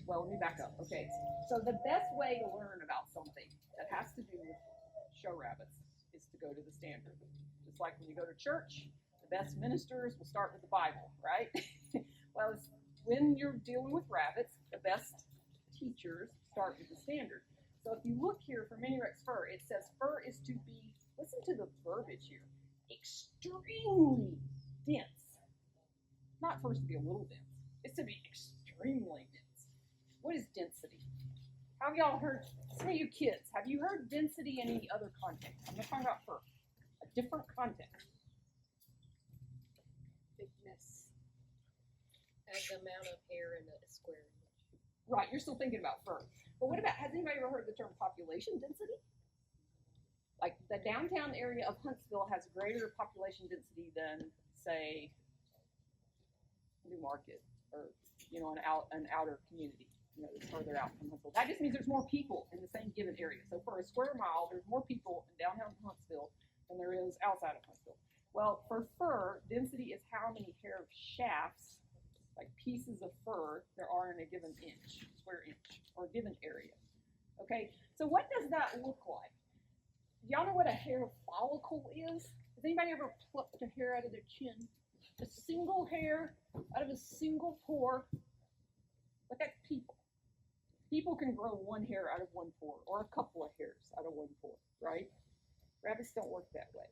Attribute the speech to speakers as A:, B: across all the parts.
A: Well, let me back up. Okay, so the best way to learn about something that has to do with show rabbits is to go to the standard. Just like when you go to church, the best ministers will start with the Bible, right? Well, when you're dealing with rabbits, the best teachers start with the standard. So if you look here for mini Rex fur, it says fur is to be, listen to the verbiage here, extremely dense. Not for it to be a little dense, it's to be extremely dense. What is density? Have y'all heard, some of you kids, have you heard density in any other context? I'm not talking about fur, a different context.
B: Bigness. As the amount of hair in a square inch.
A: Right, you're still thinking about fur. But what about, has anybody ever heard the term population density? Like the downtown area of Huntsville has greater population density than, say, Newmarket or, you know, an outer community. You know, that's further out from Huntsville. That just means there's more people in the same given area. So for a square mile, there's more people in downtown Huntsville than there is outside of Huntsville. Well, for fur, density is how many hair shafts, like pieces of fur, there are in a given inch, square inch, or a given area. Okay, so what does that look like? Y'all know what a hair follicle is? Has anybody ever plucked a hair out of their chin? A single hair out of a single pore. But that's people. People can grow one hair out of one pore, or a couple of hairs out of one pore, right? Rabbits don't work that way.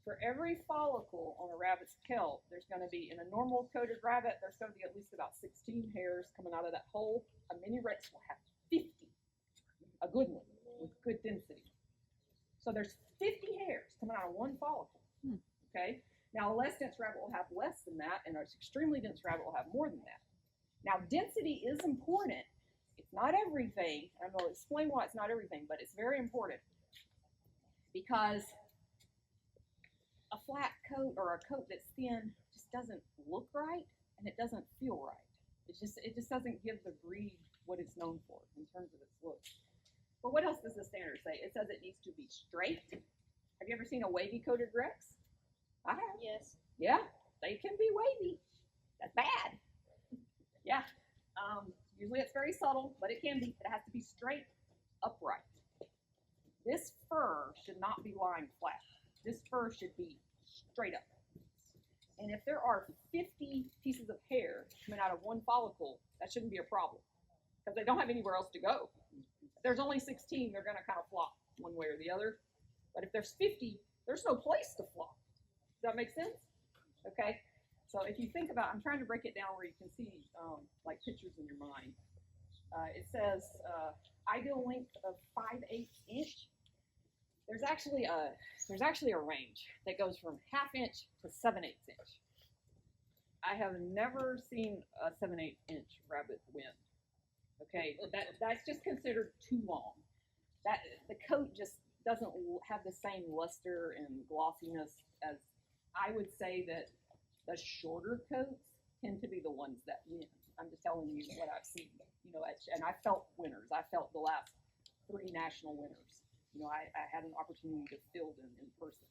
A: For every follicle on a rabbit's pelt, there's going to be, in a normal coated rabbit, there's going to be at least about 16 hairs coming out of that hole. A mini Rex will have 50, a good one, with good density. So there's 50 hairs coming out of one follicle, okay? Now, a less dense rabbit will have less than that, and an extremely dense rabbit will have more than that. Now, density is important. It's not everything. I'm going to explain why it's not everything, but it's very important. Because a flat coat or a coat that's thin just doesn't look right, and it doesn't feel right. It just doesn't give the breed what it's known for in terms of its look. But what else does the standard say? It says it needs to be straight. Have you ever seen a wavy coated Rex? I have.
B: Yes.
A: Yeah, they can be wavy. That's bad. Yeah. Usually it's very subtle, but it can be. It has to be straight, upright. This fur should not be lying flat. This fur should be straight up. And if there are 50 pieces of hair coming out of one follicle, that shouldn't be a problem because they don't have anywhere else to go. If there's only 16, they're going to kind of flop one way or the other. But if there's 50, there's no place to flop. Does that make sense? Okay. So if you think about, I'm trying to break it down where you can see like pictures in your mind. It says ideal length of 5/8 inch. There's actually a range that goes from 1/2 inch to 7/8 inch. I have never seen a 7/8 inch rabbit win. Okay, that's just considered too long. That the coat just doesn't have the same luster and glossiness as I would say that the shorter coats tend to be the ones that win. I'm just telling you what I've seen, you know, and I felt winners. I felt the last 3 national winners. You know, I had an opportunity to field them in person,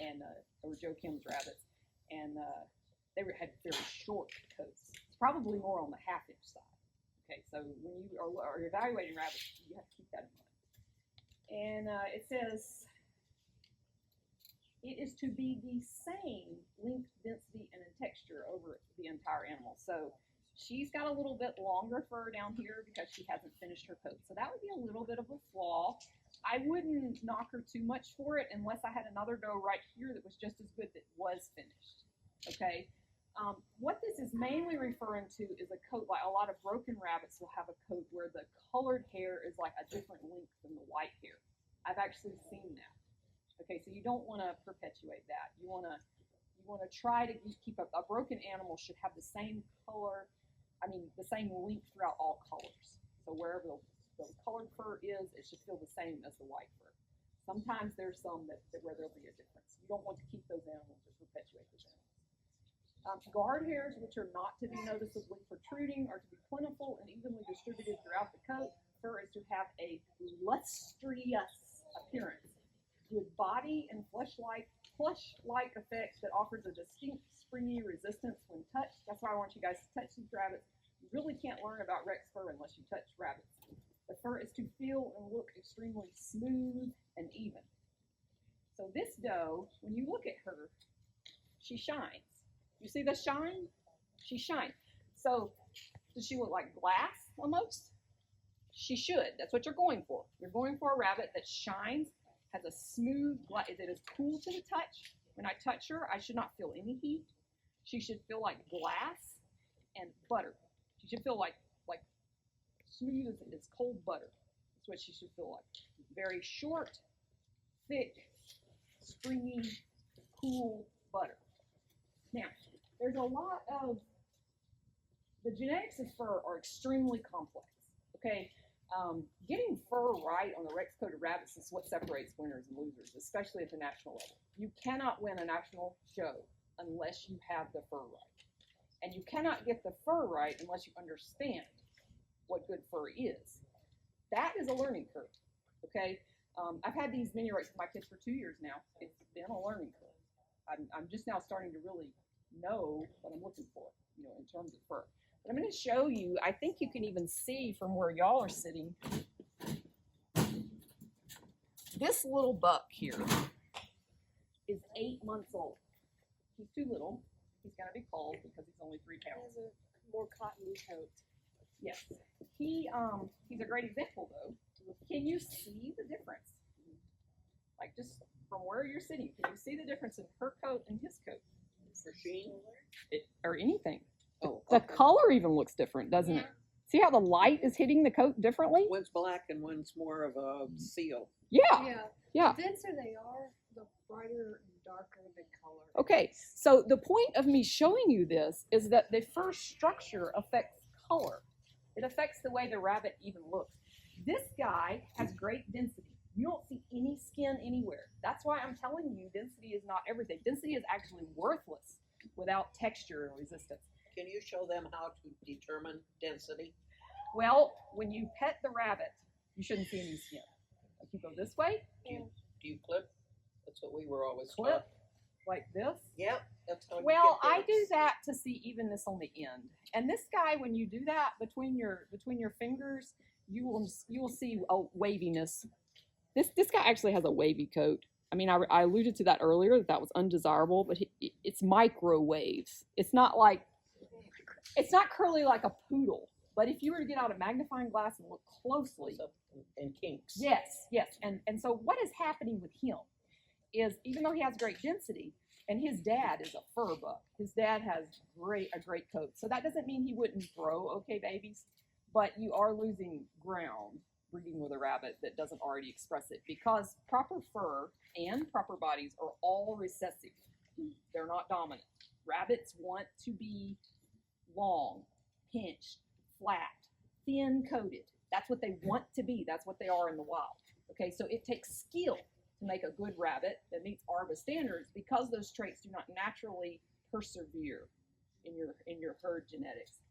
A: and they were Joe Kim's rabbits, and they had very short coats. It's probably more on the 1/2 inch side. Okay, so when you are evaluating rabbits, you have to keep that in mind. And it says, it is to be the same length, density, and in texture over the entire animal. So she's got a little bit longer fur down here because she hasn't finished her coat. So that would be a little bit of a flaw. I wouldn't knock her too much for it unless I had another doe right here that was just as good that was finished. Okay. What this is mainly referring to is a coat, like a lot of broken rabbits will have a coat where the colored hair is like a different length than the white hair. I've actually seen that. Okay, so you don't want to perpetuate that. You want to try to keep a broken animal should have the same color, the same length throughout all colors. So wherever the colored fur is, it should feel the same as the white fur. Sometimes there's some where there'll be a difference. You don't want to keep those animals or perpetuate those animals. Guard hairs, which are not to be noticeably protruding, are to be plentiful and evenly distributed throughout the coat. Fur is to have a lustrous appearance, with body and flesh-like effect that offers a distinct springy resistance when touched. That's why I want you guys to touch these rabbits. You really can't learn learn about Rex fur unless you touch rabbits. The fur is to feel and look extremely smooth and even. So this doe, when you look at her, she shines. You see the shine? She shines. So does she look like glass almost? She should. That's what you're going for. You're going for a rabbit that shines, has a smooth glass, that is cool to the touch. When I touch her, I should not feel any heat. She should feel like glass and butter. She should feel like smooth as cold butter. That's what she should feel like. Very short, thick, stringy, cool butter. Now, there's a lot of, the genetics of fur are extremely complex, okay? Getting fur right on the Rex-coated rabbits is what separates winners and losers, especially at the national level. You cannot win a national show unless you have the fur right. And you cannot get the fur right unless you understand what good fur is. That is a learning curve, okay? I've had these mini rights with my kids for 2 years now. It's been a learning curve. I'm just now starting to really know what I'm looking for, you know, in terms of fur. But I'm going to show you, I think you can even see from where y'all are sitting, this little buck here is 8 months old. He's too little. He's going to be called because he's only 3 pounds.
B: He has a more cottony coat.
A: Yes. He's a great example, though. Can you see the difference? Like, just from where you're sitting, can you see the difference in her coat and his coat?
C: For sheen?
A: Or anything.
C: Oh,
A: The
C: okay.
A: color even looks different, doesn't it? See how the light is hitting the coat differently?
C: One's black and one's more of a seal.
A: Yeah.
B: Yeah. The denser they are, the brighter and darker the color.
A: Okay, so the point of me showing you this is that the fur structure affects color. It affects the way the rabbit even looks. This guy has great density. You don't see any skin anywhere. That's why I'm telling you density is not everything. Density is actually worthless without texture and resistance.
C: Can you show them how to determine density?
A: Well, when you pet the rabbit, you shouldn't see any skin. Like you go this way,
C: Do you clip? That's what we were always
A: clip,
C: taught.
A: like this.
C: Yep, that's how you
A: Well,
C: get
A: I
C: this.
A: do that to see evenness on the end. And this guy, when you do that between your fingers, you will see a waviness. This guy actually has a wavy coat. I mean, I alluded to that earlier, that was undesirable, but it's microwaves. It's not curly like a poodle. But if you were to get out a magnifying glass and look closely,
C: And kinks.
A: yes. And so what is happening with him is, even though he has great density, and his dad is a fur buck, his dad has a great coat. So that doesn't mean he wouldn't grow okay babies, but you are losing ground breeding with a rabbit that doesn't already express it, because proper fur and proper bodies are all recessive. They're not dominant. Rabbits want to be long, pinched, flat, thin coated. That's what they want to be. That's what they are in the wild. Okay, so it takes skill to make a good rabbit that meets ARBA standards, because those traits do not naturally persevere in your herd genetics.